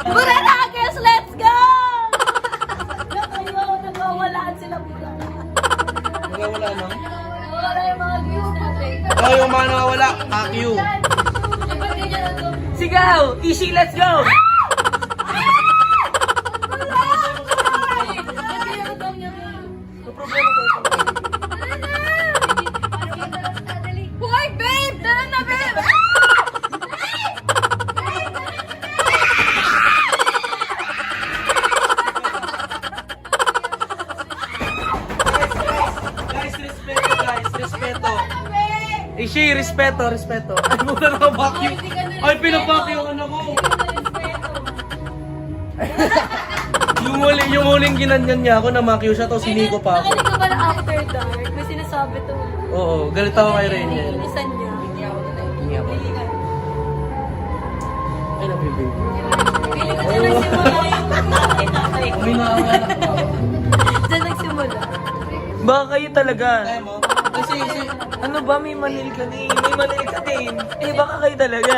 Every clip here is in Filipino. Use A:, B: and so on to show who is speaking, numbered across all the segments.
A: Buranakis, let's go! Nagwawalaan sila bulang.
B: Wala no?
A: Wala yung mga views natin.
B: Oh, yung mga nakawala, Akyu.
C: Sigaw! Ishi, let's go!
A: Hoy, babe! Tara na, babe!
B: Guys, respeto guys, respeto. Ishi, respeto. Ay, muna nakabakyo. Ay, pinabakyo ang anak ko. Yung huling ginanyan niya ako, namakyo siya, tapos siniko pa ako.
A: Nakalimutan ba na after dark? May sinasabi to.
B: Oo, galit ako kay Reniel.
A: Inisan niya.
B: Hindi ako. Ay, nabibig.
A: Feeling ko dyan nagsimula yung tatay-tatay ko.
B: May nakawala ako.
A: Dyan nagsimula.
C: Baka kayo talaga.
B: Kaya mo? Kasi,
C: Ano ba? May manil ka din. May manil ka din. Eh, baka kayo talaga.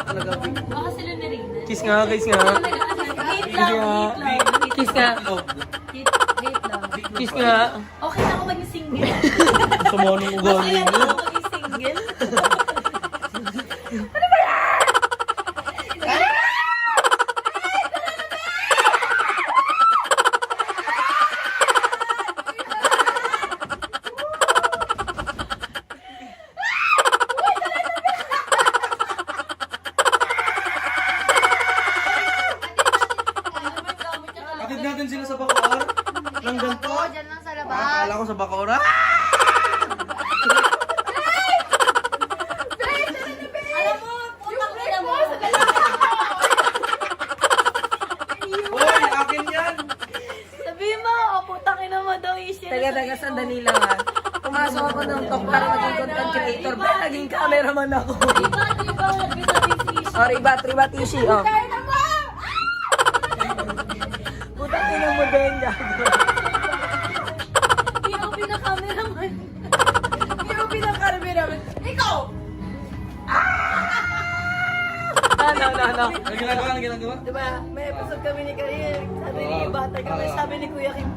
B: talaga big.
A: Baka sila na rin.
C: Kiss nga, kiss nga.
A: Wait lang.
C: Kiss nga.
B: Oh,
A: Wait lang.
C: Kiss nga.
A: Okay na ako maging single.
B: gusto mo nung ugali
A: Masaya na
B: mo.
A: ako maging single.
B: Atid natin sila sa Bacoor. Nang ganito.
A: Diyan lang sa labas.
B: Akala ko sa Bacoor. Ah!
A: Alam mo, putang ina mo.
B: Hoy, akin yan!
A: Sabihin mo, putang ina mo daw isip.
C: Taga, sandali lang ah. Pumasok ako ng talk para maging content creator. Ba, naging cameraman ako.
A: Diba, nagsasabi si
C: O, ribat, Ishi. O.
A: Kaya mo!
C: Putang ina mo din, gago.
A: POV na cameraman. POV na cameraman. Ikaw!
C: No.
B: Ano ginagawa?
A: Diba, may episode kami ni Karil. Sabi ni Bata kami, sabi ni Kuya Kim.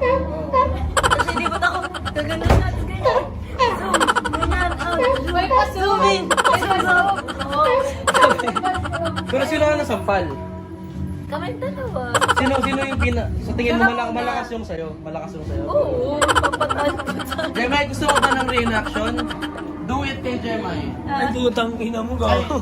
A: Kasi di ba't ako, gaganon natin ganyan. Zoom, ganyan, may pa-zoom in. Zoom.
B: Pero sino ang nasampal?
A: Kami dalawa.
B: Sino yung sa tingin mo malakas yung sayo? Malakas yung sayo?
A: Oo, papataan ko sa...
B: Jemai, gusto mo ba ng reenaction? Do it kay Jemai.
C: Ay, putang ina mo, gago.